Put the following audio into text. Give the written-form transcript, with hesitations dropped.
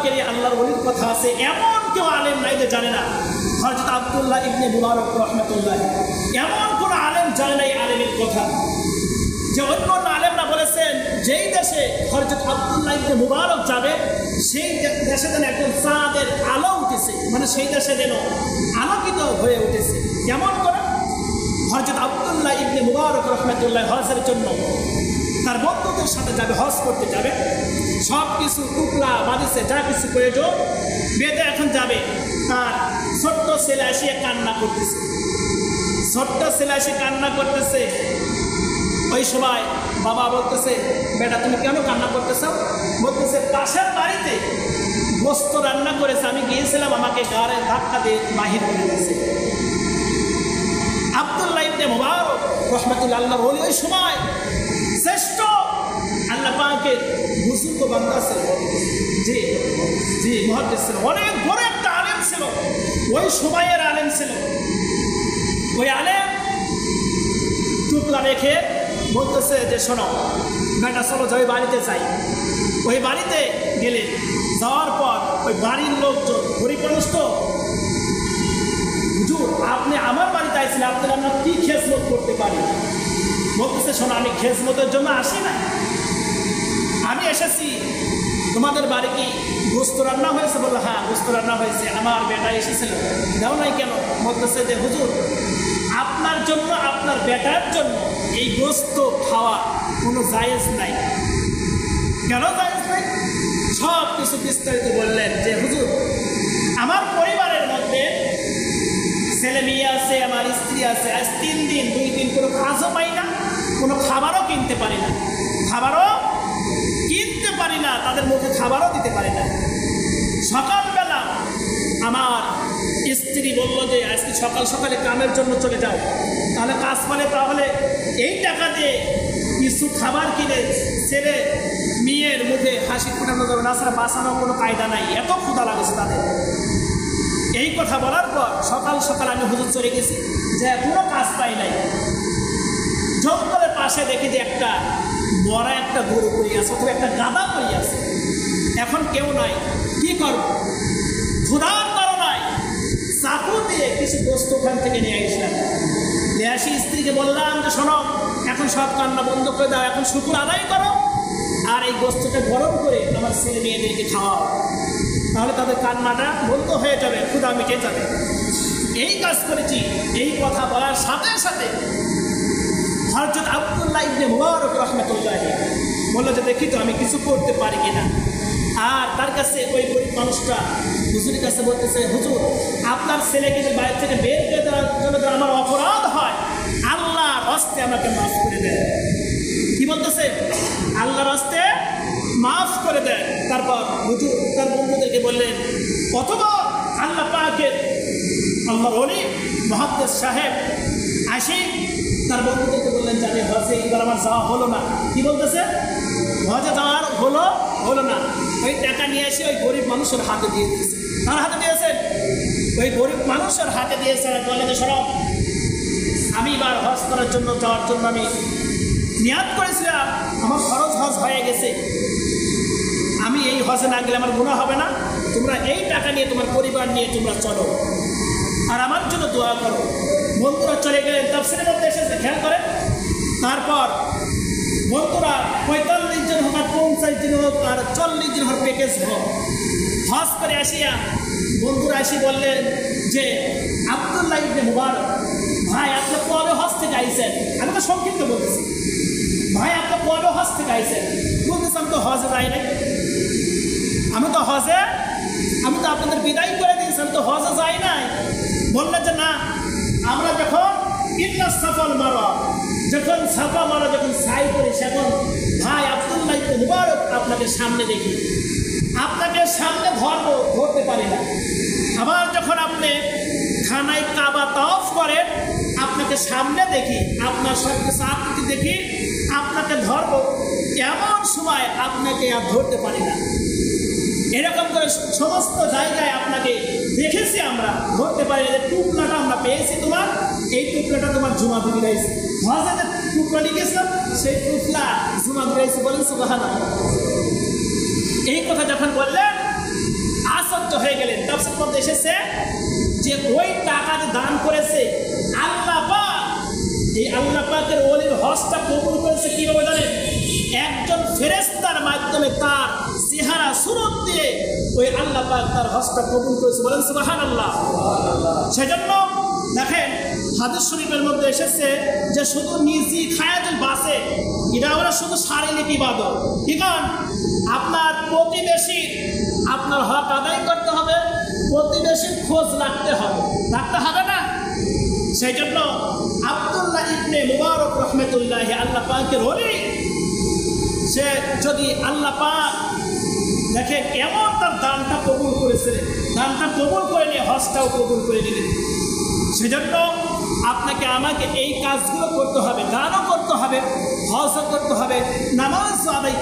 পাকের আল্লাহর ওলির কথা আছে, এমন কেউ আলেম নাই যে জানে না হযরত আব্দুল্লাহ ইবনে মুবারক রাহমাতুল্লাহ, এমন কোন আলেম জানে না এই আলেমের কথা। যে অন্য আলেমরা বলেছেন যেই দেশে হযরত আব্দুল্লাহ ইবনে মুবারক যাবে সেই দেশে যেন একজন চাঁদের আলো উঠেছে, মানে সেই দেশে যেন আলোকিত হয়ে উঠেছে। কেমন করে? হযরত আব্দুল্লাহ ইবনে মুবারক রাহমাতুল্লাহ হজের জন্য তার বন্ধুদের সাথে যাবে, হজ করতে যাবে, সব কিছু টুকরা বাঁধিছে, যা কিছু প্রয়োজন বেঁধে এখন যাবে। তার ছোট্ট ছেলে এসে কান্না করতেছে, ছোট্ট ছেলে এসে কান্না করতেছে। ওই সময় বাবা বলতেছে, বেটা তুমি কেন কান্না করতেছ? বলতেছে পাশের বাড়িতে গোস্ত রান্না করেছে, আমি গিয়েছিলাম, আমাকে গাড়ে ধাক্কা দিয়ে বাহির করে দিয়েছে। আব্দুল্লাহ ইবনে মুবারক রাহমাতুল্লাহ আল্লাহর ওলি ওই সময় শ্রেষ্ঠ আল্লাহ পাকের বুজুর্গ বান্দা ছিল, জি জি মুহাদ্দিস ছিল, অনেক বড় একটা আলেম ছিল, ওই সময়ের আলেম ছিল। ওই আলেম টুকরা রেখে বলতেছে যে শোনো বেটা চলো যাই বাড়িতে যাই। ওই বাড়িতে গেলে যাওয়ার পর ওই বাড়ির লোকজন গরিব মানুষ তো, হুজুর আপনি আমার বাড়িতে আইছিলেন, আপনারা আমরা কি খেজমত করতে পারি? বলতেছে শোনো আমি খেজমতের জন্য আসি না, আমি এসেছি তোমাদের বাড়ি কি গোস্ত রান্না হয়েছে? বললো হ্যাঁ গোস্ত রান্না হয়েছে, আমার বেটা এসেছিল, দাও নাই কেন? বলতেছে যে হুজুর আপনার জন্য আপনার বেটার জন্য এই গোস্ত খাওয়া কোনো জায়েজ নাই। কেন জায়েজ নাই? সব কিছু বিস্তারিত বললেন যে হুজুর আমার পরিবারের মধ্যে ছেলে মেয়ে আছে, আমার স্ত্রী আছে, আজ 3 দিন 2 দিন কোনো কাজও পাই না, কোনো খাবারও কিনতে পারি না, খাবারও কিনতে পারি না, তাদের মুখে খাবারও দিতে পারি না। সকালবেলা আমার স্ত্রী বলল যে আজকে সকাল সকালে কামের জন্য চলে যাও, তাহলে কাজ পালে তাহলে এই টাকা দিয়ে কিছু খাবার কিনে ছেলে মেয়ের মুখে হাসি ফোটানো যাবে না, ছাড়া বাঁচানোর কোনো কায়দা নাই, এত ক্ষুধা লাগছে তাদের। এই কথা বলার পর সকাল সকাল আমি হুজুর চলে গেছি, যে কোনো কাজ পাই নাই। জঙ্গলের পাশে দেখি যে একটা বড় একটা গরু পড়ে আছে, অথবা একটা গাদা পড়ে আছে, এখন কেউ নাই, কি করব? ক্ষুধার কারণায় চাকু দিয়ে কিছু গোস্ত ওখান থেকে নিয়ে আসলাম, নিয়ে আসি স্ত্রীকে বললাম যে শোনো এখন সব কান্না বন্ধ করে দাও, এখন শুকর আদায় করো, আর এই গোস্তটা গরম করে আমার ছেলে মেয়েদেরকে খাওয়াও, তাহলে তাদের কান্নাটা বন্ধ হয়ে যাবে, ক্ষুধা মিটে যাবে। এই কাজ করেছি। এই কথা বলার সাথে সাথে হযরত আব্দুল্লাহ ইবনে মুবারক রাহমাতুল্লাহ বলল যে দেখি তো আমি কিছু করতে পারি কিনা। আর তার কাছে ওই গরিব মানুষটা হুজুরের কাছে বলতেছে হুজুর আপনার ছেলেকে যে বাড়ি থেকে বের করে দেওয়ার জন্য আমার অপরাধ হয়, আল্লাহর হস্তে আমাকে মাফ করে দেন। কি বলতেছে? আল্লাহর হস্তে মাফ করে দেন। তারপর হুজুর তার বন্ধুদেরকে বললেন, অথবা আল্লাহ পাকের আল্লাহর ওলি মুহাদ্দিস সাহেব আসি তার বন্ধুদেরকে বললেন যে আমি হজে এবার আমার যাওয়া হলো না। কি বলতেছে? হজে যাওয়ার হলো না। ওই টাকা নিয়ে এসে ওই গরিব মানুষের হাতে দিয়ে দিয়েছে। তার হাতে দিয়েছেন? ওই গরিব মানুষের হাতে দিয়েছে। বলে যে শোনো আমি এবার হজ করার জন্য যাওয়ার জন্য আমি নিয়াত করেছিলাম, আমার খরচ হজ হয়ে গেছে, আমি এই হজে না গেলে আমার গুনাহ হবে না, তোমরা এই টাকা নিয়ে তোমার পরিবার নিয়ে তোমরা চলো আর আমার জন্য দোয়া করো। বন্ধুরা চলে গেলেন। তাফসীরের মধ্যে এসেছে, খেয়াল করেন। তারপর বন্ধুরা 45 জন হোক আর 50 জন হোক আর 40 জন হোক প্যাকেজ হোক হজ করে আসিয়া বন্ধুরা আসি বললেন যে আব্দুল্লাহ ইবনে মুবারক ভাই আপনি কবে হজ থেকে আইছেন? আমি তো সংক্ষিপ্ত বলতেছি, ভাই আপনি কবে হজ থেকে আইছেন? বলতেছি আমি তো হজে যাই নাই, আমি তো আপনাদের বিদায় করে দিয়েছি, আমি তো হজে যাই নাই। বললেন যে না, আমরা যখন যখন সাফা মারা যখন সাই করি সেখন ভাই আব্দুল্লাহ ইবনে মুবারক আপনাকে সামনে দেখি, আপনাকে সামনে ধরতে পারি না। আবার যখন আপনি খানায় কাবা তাওয়াফ করেন আপনাকে সামনে দেখি, আপনার সব কিছু আকৃতি দেখি, আপনাকে ধরবো, এমন সময় আপনাকে আর ধরতে পারি না। এরকম করে সমস্ত জায়গায় আপনাকে দেখেছি, আমরা ধরতে পারি না। টুকরাটা আমরা পেয়েছি তোমার, এই টুকরাটা তোমার জুমা দিয়েছি, হজে যে টুকরা লিখেছিলাম সেই টুকরা জুমা দিয়েছি। বলেন সুবহানাল্লাহ। এই কথা যখন বললেন হয়ে গেলেন। তাফসীরের মধ্যে এসেছে যে ওই টাকা যে দান করেছে আল্লাহ পাক, এই আল্লাহ পাকের ওলির হজটা কবুল করেছে কিভাবে জানেন? একজন ফেরেশতার মাধ্যমে তার চেহারা সুরত দিয়ে ওই আল্লাহ পাক তার হজটা কবুল করেছে। বলেন সুবহানাল্লাহ। সেজন্য দেখেন হাদিস শরীফের মধ্যে এসেছে যে শুধু নিজে খায়াতের বাসে এটা আমরা শুধু শারীরিক ইবাদত, ঠিক আছে? আপনার প্রতিবেশীর আপনার হক আদায় করতে হবে, প্রতিবেশীর খোঁজ রাখতে হবে না? সেই জন্য আব্দুল্লাহ ইবনে মুবারক রহমতুল্লাহ আল্লাহ পাকের ওলি, সে যদি আল্লাহ পাক দেখেন এমন তার দানটা কবুল করেছে, দানটা কবুল করে নিয়ে হজটাও কবুল করে নিলেন। সেজন্য আপনাকে আমাকে এই কাজগুলো করতে হবে, দানও করতে হবে, হজও করতে হবে, নামাজও আদায়